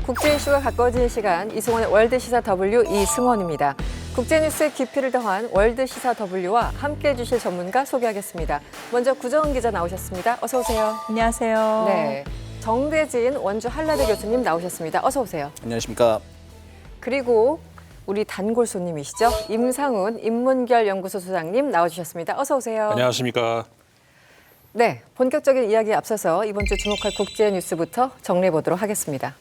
국제 이슈가 가까워지는 시간, 이승원의 월드시사 W 이승원입니다. 국제뉴스의 깊이를 더한 월드시사 W와 함께해 주실 전문가 소개하겠습니다. 먼저 구정은 기자 나오셨습니다. 어서 오세요. 안녕하세요. 네, 정대진 원주 한라대 교수님 나오셨습니다. 어서 오세요. 안녕하십니까. 그리고 우리 단골 손님이시죠. 임상훈 인문결 연구소 소장님 나와주셨습니다. 어서 오세요. 안녕하십니까. 네, 본격적인 이야기에 앞서서 이번 주 주목할 국제 뉴스부터 정리해 보도록 하겠습니다.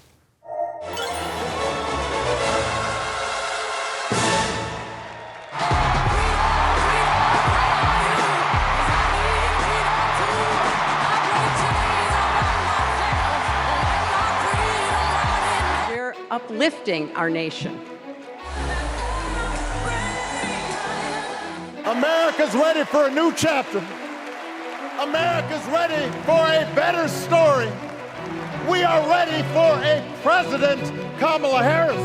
We're uplifting our nation. America's ready for a new chapter. America's ready for a better story. We are ready for a President Kamala Harris.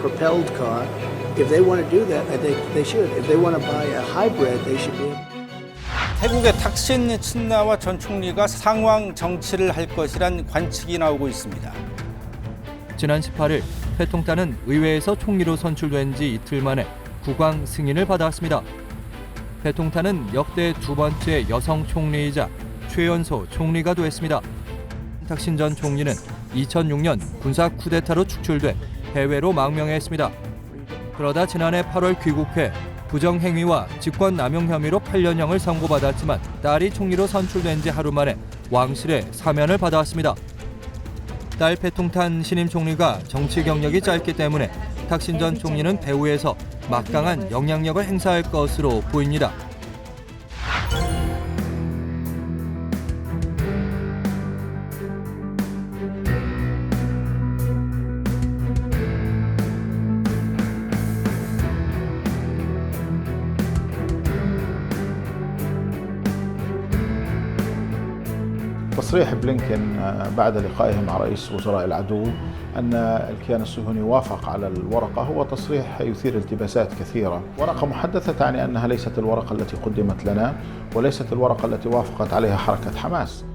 Propelled car. If they want to do that, I think they should. If they want to buy a hybrid, they should be able. 태국의 탁신 친나와 전 총리가 상황 정치를 할 것이란 관측이 나오고 있습니다. 지난 18일 패통타는 의회에서 총리로 선출된 지 이틀 만에 국왕 승인을 받았습니다. 패통타는 역대 두 번째 여성 총리이자 최연소 총리가 됐습니다. 탁신 전 총리는 2006년 군사 쿠데타로 축출돼 해외로 망명했습니다. 그러다 지난해 8월 귀국해 부정행위와 직권남용 혐의로 8년형을 선고받았지만 딸이 총리로 선출된 지 하루 만에 왕실의 사면을 받았습니다. 딸 패통탄 신임 총리가 정치 경력이 짧기 때문에 탁신 전 총리는 배후에서 막강한 영향력을 행사할 것으로 보입니다. تصريح بلينكين بعد لقائه مع رئيس وزراء العدو أن الكيان الصهيوني وافق على الورقة هو تصريح يثير التباسات كثيرة. ورقة محدثة تعني أنها ليست الورقة التي قدمت لنا وليست الورقة التي وافقت عليها حركة حماس.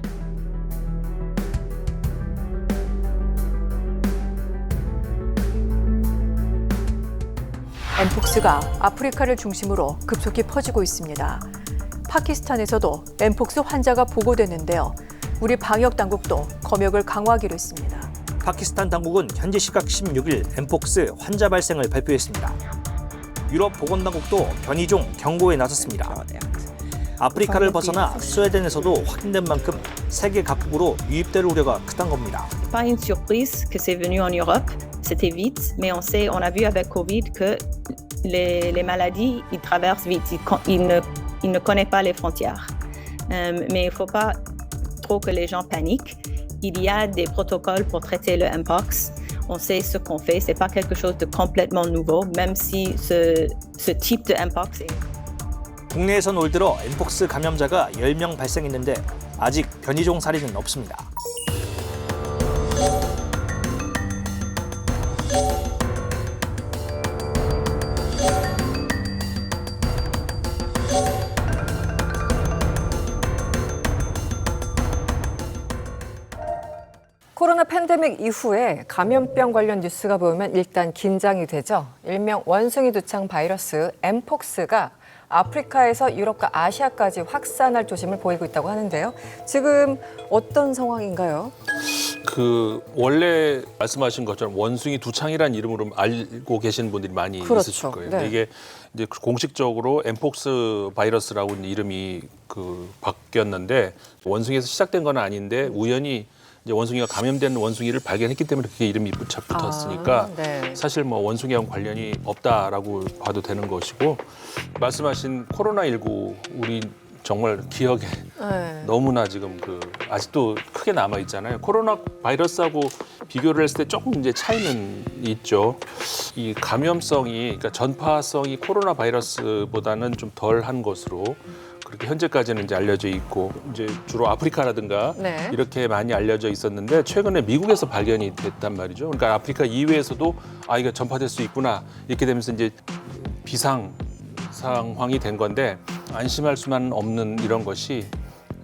엠폭스가 아프리카를 중심으로 급속히 퍼지고 있습니다. 파키스탄에서도 엠폭스 환자가 보고됐는데요. 우리 방역 당국도 검역을 강화하기로 했습니다. 파키스탄 당국은 현지 시각 16일 엠폭스 환자 발생을 발표했습니다. 유럽 보건당국도 변이종 경고에 나섰습니다. 아프리카를 벗어나 스웨덴에서도 확인된 만큼 세계 각국으로 유입될 우려가 크다는 겁니다. Pas une surprise que c'est venu en Europe, c'était vite, mais on a vu avec Covid que les maladies, ils traversent vite, ils ne connaissent pas les frontières. Mais il ne faut pas trop que les gens paniquent. Il y a des protocoles pour traiter le Mpox. On sait ce qu'on fait, c'est pas quelque chose de complètement nouveau, même si ce type de Mpox est... 국내에선 올 들어 엠폭스 감염자가 10명 발생했는데 아직 변이종 사례는 없습니다. 코로나 팬데믹 이후에 감염병 관련 뉴스가 보이면 일단 긴장이 되죠. 일명 원숭이 두창 바이러스 엠폭스가 아프리카에서 유럽과 아시아까지 확산할 조짐을 보이고 있다고 하는데요. 지금 어떤 상황인가요? 원래 말씀하신 것처럼 원숭이 두창이라는 이름으로 알고 계시는 분들이 많이 그렇죠. 있으실 거예요. 네. 근데 이게 이제 공식적으로 엠폭스 바이러스라고 이름이 바뀌었는데 원숭이에서 시작된 건 아닌데 우연히 이제 원숭이가 감염된 원숭이를 발견했기 때문에 그게 이름이 붙었으니까 네. 사실 뭐 원숭이와 관련이 없다라고 봐도 되는 것이고 말씀하신 코로나19 우리 정말 기억에 네. 너무나 지금 아직도 크게 남아 있잖아요. 코로나 바이러스하고 비교를 했을 때 조금 이제 차이는 있죠. 이 감염성이 그러니까 전파성이 코로나 바이러스보다는 좀 덜한 것으로 그렇게 현재까지는 이제 알려져 있고 이제 주로 아프리카라든가 네. 이렇게 많이 알려져 있었는데 최근에 미국에서 발견이 됐단 말이죠. 그러니까 아프리카 이외에서도 이거 전파될 수 있구나 이렇게 되면서 이제 비상 상황이 된 건데 안심할 수만 없는 이런 것이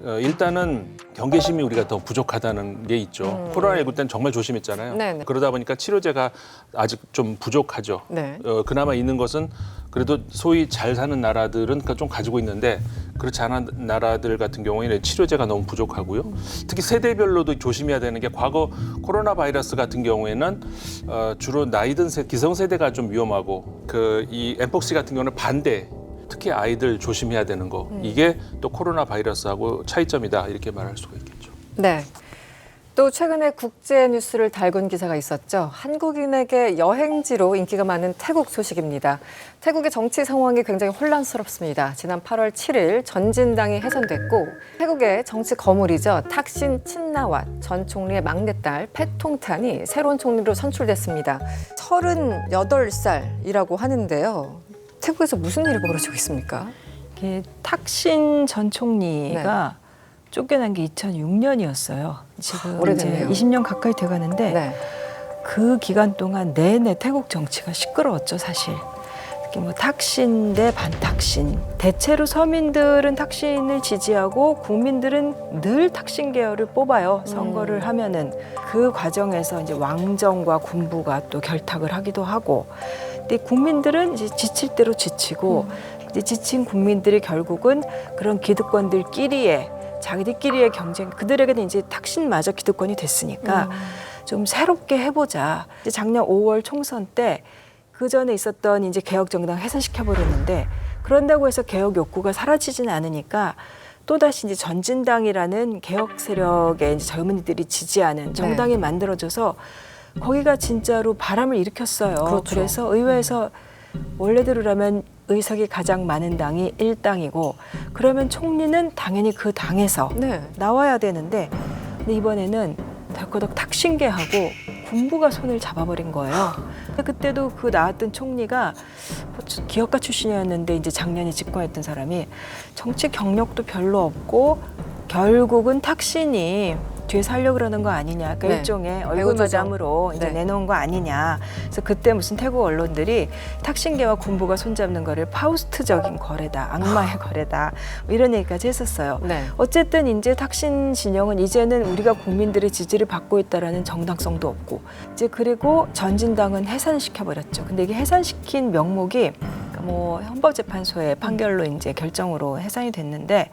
일단은 경계심이 우리가 더 부족하다는 게 있죠. 코로나19 때는 정말 조심했잖아요. 네네. 그러다 보니까 치료제가 아직 좀 부족하죠. 네. 그나마 있는 것은 그래도 소위 잘 사는 나라들은 좀 가지고 있는데 그렇지 않은 나라들 같은 경우에는 치료제가 너무 부족하고요. 특히 세대별로도 조심해야 되는 게 과거 코로나 바이러스 같은 경우에는 주로 나이 든 기성세대가 좀 위험하고 이 엠폭스 같은 경우는 반대. 특히 아이들 조심해야 되는 거. 이게 또 코로나 바이러스하고 차이점이다. 이렇게 말할 수가 있겠죠. 네. 또 최근에 국제 뉴스를 달군 기사가 있었죠. 한국인에게 여행지로 인기가 많은 태국 소식입니다. 태국의 정치 상황이 굉장히 혼란스럽습니다. 지난 8월 7일 전진당이 해산됐고 태국의 정치 거물이죠. 탁신 친나왓 전 총리의 막내딸 패통탄이 새로운 총리로 선출됐습니다. 38살이라고 하는데요. 태국에서 무슨 일이 벌어지고 있습니까? 탁신 전 총리가 쫓겨난 게 2006년이었어요. 지금 오래됐네요. 이제 20년 가까이 돼가는데 네. 그 기간 동안 내내 태국 정치가 시끄러웠죠, 사실. 특히 뭐 탁신 대 반탁신. 대체로 서민들은 탁신을 지지하고 국민들은 늘 탁신 계열을 뽑아요. 선거를 하면은 그 과정에서 이제 왕정과 군부가 또 결탁을 하기도 하고. 근데 국민들은 이제 지칠 대로 지치고 이제 지친 국민들이 결국은 그런 기득권들끼리의 자기들끼리의 경쟁, 그들에게는 이제 탁신마저 기득권이 됐으니까 좀 새롭게 해보자. 이제 작년 5월 총선 때 그 전에 있었던 이제 개혁 정당 해산시켜버렸는데 그런다고 해서 개혁 욕구가 사라지진 않으니까 또 다시 이제 전진당이라는 개혁 세력의 이제 젊은이들이 지지하는 정당이 만들어져서 거기가 진짜로 바람을 일으켰어요. 그렇죠. 그래서 의회에서 원래대로라면 의석이 가장 많은 당이 1당이고 그러면 총리는 당연히 그 당에서 나와야 되는데 근데 이번에는 덜커덕 탁신계하고 군부가 손을 잡아버린 거예요. 그때도 그 나왔던 총리가 기업가 출신이었는데 이제 작년에 집권했던 사람이 정치 경력도 별로 없고 결국은 탁신이 뒤에서 하려고 그러는 거 아니냐. 그러니까 일종의 얼굴 마담으로 이제 내놓은 거 아니냐. 그래서 그때 무슨 태국 언론들이 탁신계와 군부가 손잡는 거를 파우스트적인 거래다. 악마의 거래다. 뭐 이런 얘기까지 했었어요. 어쨌든 이제 탁신 진영은 이제는 우리가 국민들의 지지를 받고 있다라는 정당성도 없고 이제 그리고 전진당은 해산시켜버렸죠. 근데 이게 해산시킨 명목이 뭐 헌법재판소의 판결로 이제 결정으로 해산이 됐는데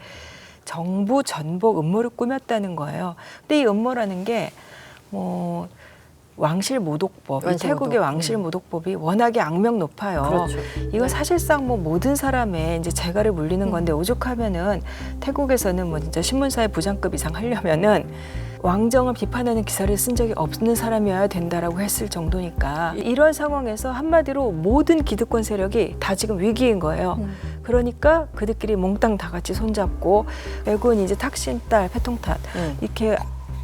정부 전복 음모를 꾸몄다는 거예요. 근데 이 음모라는 게 뭐 왕실모독법, 태국의 왕실모독법이 워낙에 악명 높아요. 그렇죠. 이거 사실상 뭐 모든 사람의 이제 재갈을 물리는 건데 오죽하면은 태국에서는 뭐 진짜 신문사의 부장급 이상 하려면은 왕정을 비판하는 기사를 쓴 적이 없는 사람이어야 된다라고 했을 정도니까 이런 상황에서 한마디로 모든 기득권 세력이 다 지금 위기인 거예요. 그러니까 그들끼리 몽땅 다 같이 손잡고 결국은 이제 탁신 딸 패통탄 이렇게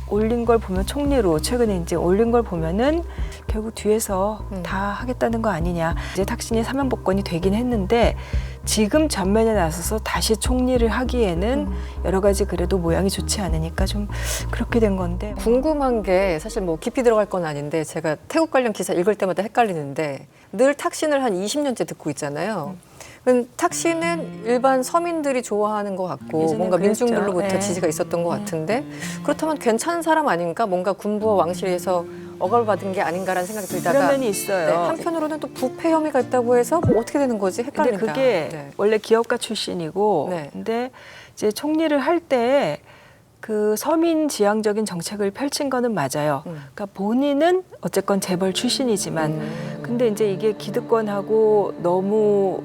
올린 걸 보면 총리로 최근에 이제 올린 걸 보면은 결국 뒤에서 다 하겠다는 거 아니냐. 이제 탁신이 사면복권이 되긴 했는데 지금 전면에 나서서 다시 총리를 하기에는 여러 가지 그래도 모양이 좋지 않으니까 좀 그렇게 된 건데. 궁금한 게 사실 뭐 깊이 들어갈 건 아닌데 제가 태국 관련 기사 읽을 때마다 헷갈리는데 늘 탁신을 한 20년째 듣고 있잖아요. 탁신은 일반 서민들이 좋아하는 것 같고 뭔가 민중들로부터 지지가 있었던 것 같은데 그렇다면 괜찮은 사람 아닌가? 뭔가 군부와 왕실에서 억울받은 게 아닌가라는 생각이 들다가 그런 면이 있어요. 한편으로는 또 부패 혐의가 있다고 해서 뭐 어떻게 되는 거지? 헷갈린다. 근데 그게 원래 기업가 출신이고 근데 이제 총리를 할 때 그 서민 지향적인 정책을 펼친 거는 맞아요. 그러니까 본인은 어쨌건 재벌 출신이지만 근데 이제 이게 기득권하고 너무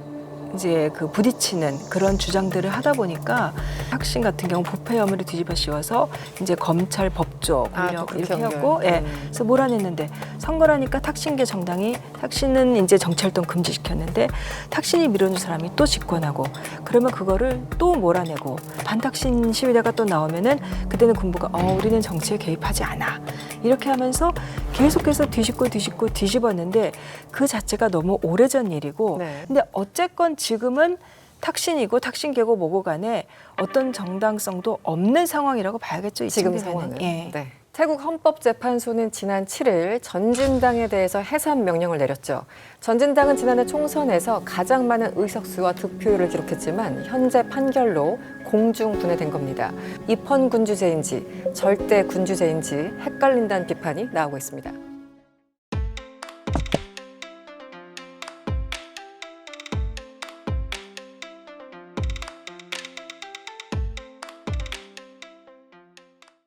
이제 그 부딪히는 그런 주장들을 하다 보니까 탁신 같은 경우 부패 혐의를 뒤집어 씌워서 이제 검찰 법조 권력 이렇게 해갖고 그래서 몰아냈는데 선거라니까 탁신계 정당이 탁신은 이제 정치활동 금지시켰는데 탁신이 밀어준 사람이 또 집권하고 그러면 그거를 또 몰아내고 반탁신 시위대가 또 나오면은 그때는 군부가 우리는 정치에 개입하지 않아 이렇게 하면서 계속해서 뒤집었는데 그 자체가 너무 오래전 일이고 근데 어쨌건 지금은 탁신이고 탁신계고 뭐고 간에 어떤 정당성도 없는 상황이라고 봐야겠죠. 지금 상황은. 네. 태국 헌법재판소는 지난 7일 전진당에 대해서 해산 명령을 내렸죠. 전진당은 지난해 총선에서 가장 많은 의석수와 득표율을 기록했지만 현재 판결로 공중분해된 겁니다. 입헌 군주제인지 절대 군주제인지 헷갈린다는 비판이 나오고 있습니다.